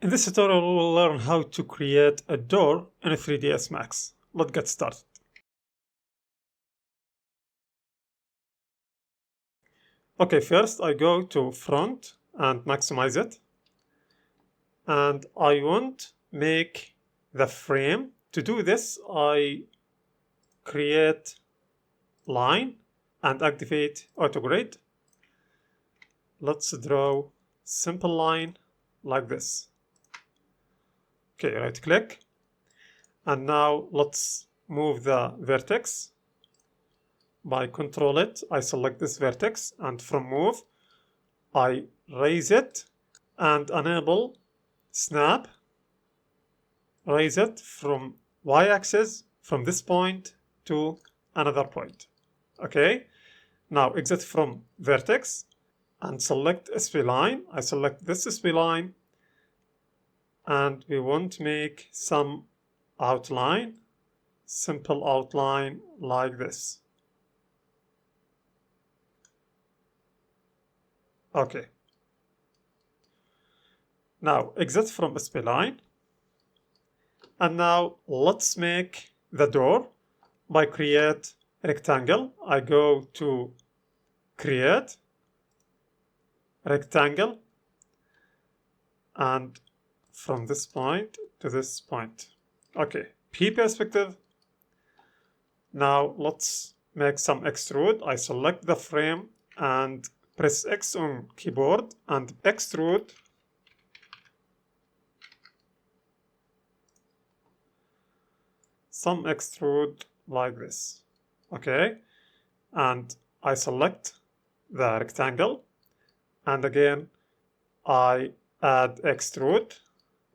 In this tutorial, we will learn how to create a door in a 3ds Max. Let's get started. Okay, first I go to front and maximize it. And I want make the frame. To do this, I create line and activate autograde. Let's draw simple line like this. Okay, right click. And now let's move the vertex. By control it, I select this vertex, and from move, I raise it and enable snap. Raise it from y-axis from this point to another point. Okay, now exit from vertex and select spline. I select this spline and we want to make some outline, simple outline like this. Okay. Now exit from spline. And now let's make the door by create rectangle. I go to create rectangle and from this point to this point. Okay, P perspective. Now let's make some extrude. I select the frame and press X on keyboard and extrude. Some extrude like this. Okay, and I select the rectangle and again I add extrude.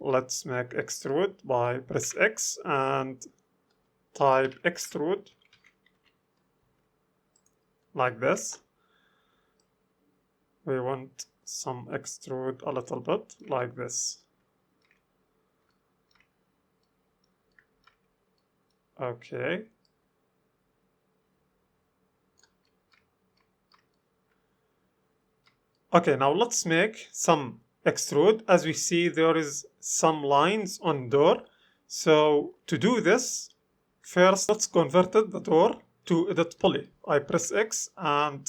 Let's make extrude by press X and type extrude like this. We want some extrude a little bit like this. Okay. Okay, now let's make some extrude. As we see, there is some lines on door. So to do this, first let's convert the door to edit poly. I press X and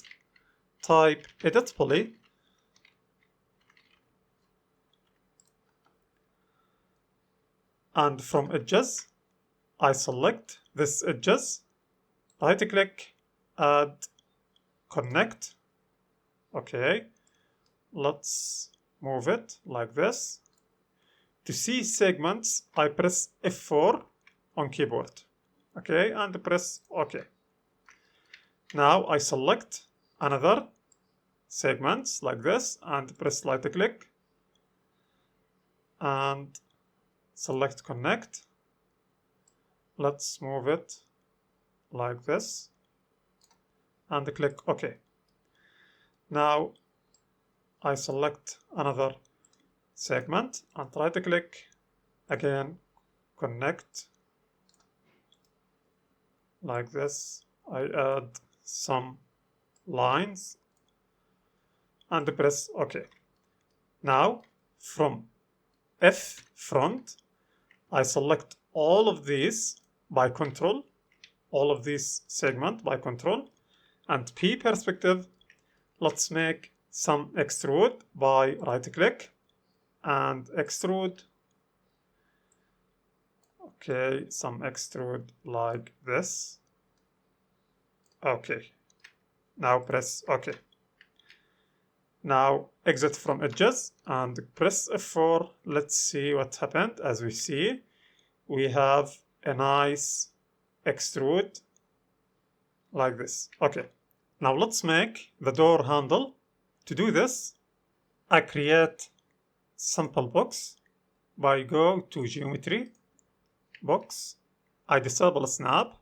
type edit poly. And from edges, I select this edges, right click, add connect. Okay, let's move it like this. To see segments, I press F4 on keyboard. Okay, and press OK. Now I select another segments like this and press right click and select connect. Let's move it like this and click OK. Now I select another segment and right click again, connect like this. I add some lines and press OK. Now from F front, I select all of these by control, all of these segment by control, and P perspective, let's make some extrude by right click and extrude. Okay, some extrude like this. Okay, now press OK. Now exit from edges and press F4. Let's see what happened. As we see, we have a nice extrude like this. Okay, now let's make the door handle. To do this, I create simple box by go to geometry box. I disable snap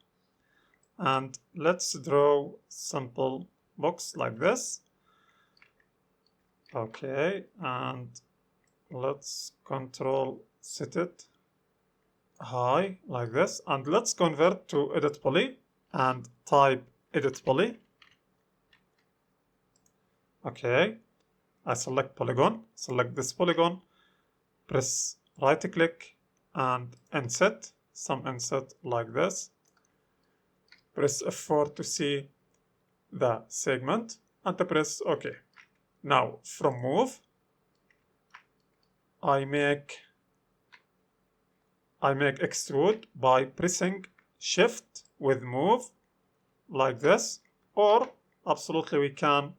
and let's draw simple box like this. Okay, and let's control set it high like this, and let's convert to edit poly and type edit poly. Okay, I select polygon, select this polygon press right click and inset, some inset like this. Press F4 to see the segment and press OK. Now from move, I make extrude by pressing shift with move like this, or absolutely we can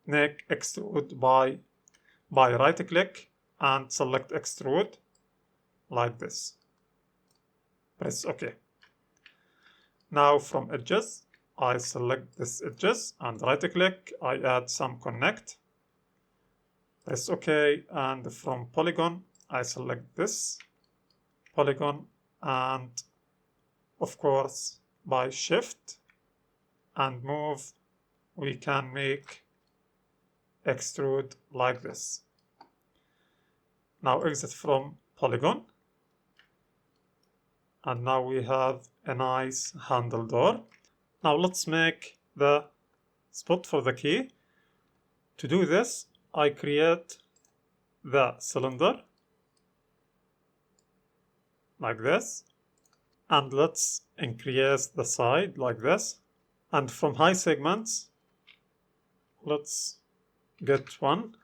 make extrude by right click and select extrude like this. Press OK. Now from edges, I select this edges and right click, I add some connect. Press OK, and from polygon, I select this polygon, and of course by shift and move we can make extrude like this. Now exit from polygon, and now we have a nice handle door. Now let's make the spot for the key. To do this, I create the cylinder like this, and let's increase the side like this, and from high segments let's get one,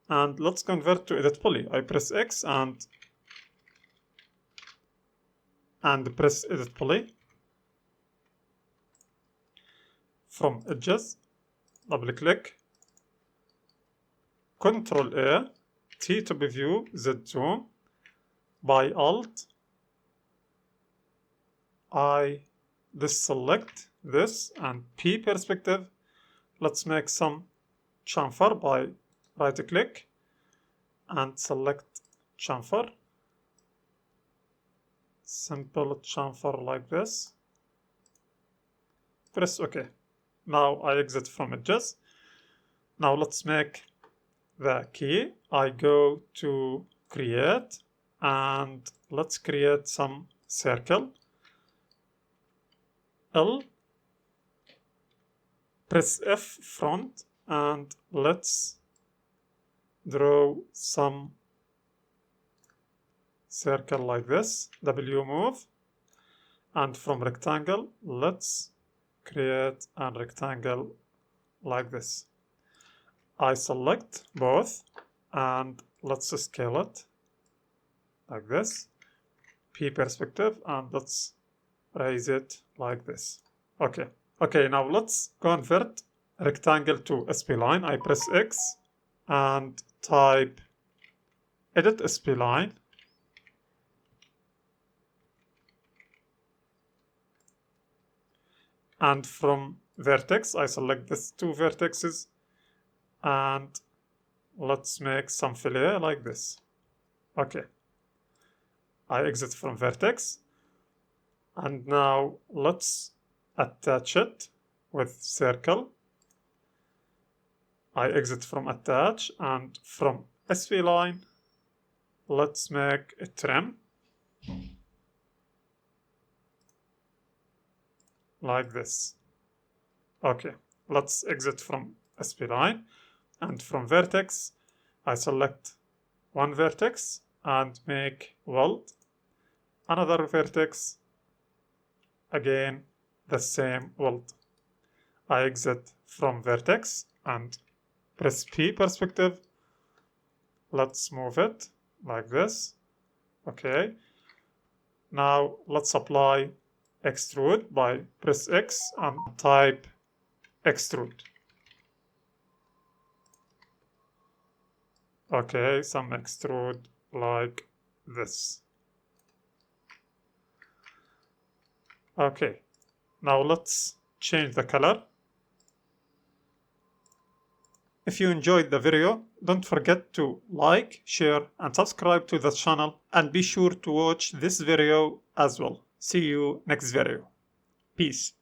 and let's convert to edit poly. I press X and press edit poly. From edges, double click, Ctrl A, T to preview, Z zoom. By Alt, I deselect this, and P perspective. Let's make some chamfer by right click and select chamfer. Simple chamfer like this. Press OK. Now I exit from edges. Now let's make the key. I go to create, and let's create some circle. L, press F front, and let's draw some circle like this. W move, and from rectangle let's create a rectangle like this. I select both and let's scale it like this. P perspective, and let's raise it like this. Okay, now let's convert rectangle to spline. I press X and type edit spline. And from vertex, I select these two vertices, and let's make some fillet like this. Okay. I exit from vertex, and now let's attach it with circle. I exit from attach, and from SV line, let's make a trim like this. Okay, let's exit from SV line, and from vertex, I select one vertex and make weld. Another vertex, again the same weld. I exit from vertex and press P perspective. Let's move it like this. Okay. Now let's apply extrude by press X and type extrude. Okay, some extrude like this. Okay, now let's change the color. If you enjoyed the video, don't forget to like, share, and subscribe to the channel, and be sure to watch this video as well. See you next video. Peace.